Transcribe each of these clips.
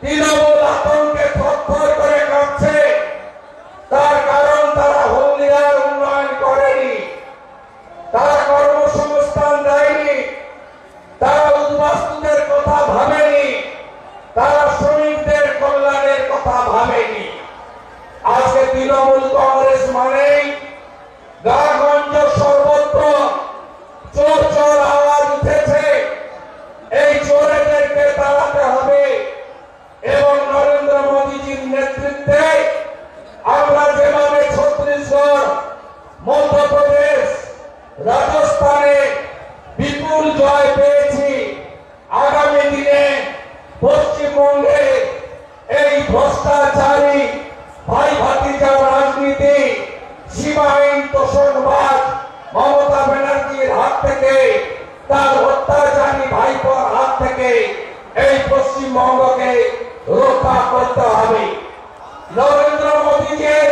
তৃণমূল আতঙ্কে থরথর করে কাঁপছে। তার কারণ তারা হলদিয়ার উন্নয়ন করেনি, তারা কর্মসংস্থান দেয়নি, তারা উদ্বাস্তুদের কথা ভাবেনি, তারা শ্রমিকদের কল্যাণের কথা ভাবেনি। আজকে তৃণমূল কংগ্রেস মানেই গাগঞ্জ সর্বত্র চোর চোর আওয়াজ উঠেছে। এই চোরেদেরকে তাড়াতে হবে এবং নরেন্দ্র মোদীজির নেতৃত্বে আমরা যেভাবে ছত্তিশগড়, মধ্যপ্রদেশ, রাজস্থানে বিপুল জয় পেয়েছি, আগামী দিনে পশ্চিমবঙ্গে এই ভ্রষ্টাচারী ভাই ভাতিজা রাজনীতি, সীমাহীন তোষণবাজ মমতা ব্যানার্জির হাত থেকে, তার অত্যাচারী ভাইপোর হাত থেকে এই পশ্চিমবঙ্গকে রক্ষা করতে হবে। নরেন্দ্র মোদীজির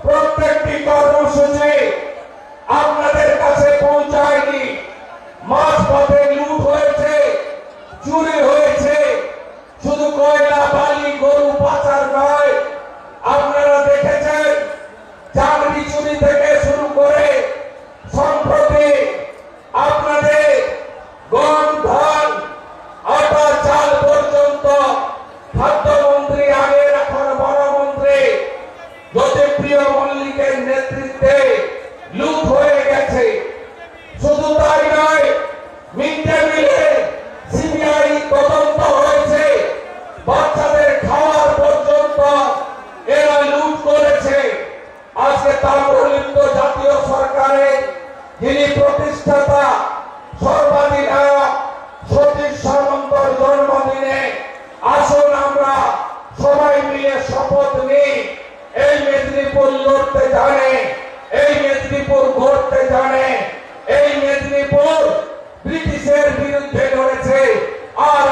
প্রত্যেকটি কর্মসূচি আপনাদের কাছে পৌঁছায়নি। মাঝপথে লুট হয়েছে, চুরি হয়েছে, শুধু কয়লা বালি গরু পাচার নয়, আপনারা দেখেছেন চাকরি চুরি থেকে শুরু করে সম্প্রতি আপনাদের গম, ধান, আটা, চাল পর্যন্ত খাদ্যমন্ত্রী আগের এখন বনমন্ত্রী জ্যোতিপ্রিয় মল্লিকের নেতৃত্বে লুট হয়ে গেছে। শুধু তাই নয়, মিড ডে মিলে সিবিআই তদন্ত হয়েছে, বাচ্চাদের খাওয়ার পর্যন্ত এরা লুট করেছে। আজকে তাম্রলিপ্ত জাতীয় সরকারের যিনি প্রতিষ্ঠাতা সর্বাধিনায়ক সতীশ সামন্তর জন্মদিনে আসুন আমরা সবাই মিলে শপথ নিই, এই মেদিনীপুর লড়তে জানে, এই মেদিনীপুর গড়তে জানে, এই মেদিনীপুর ব্রিটিশের বিরুদ্ধে লড়েছে আর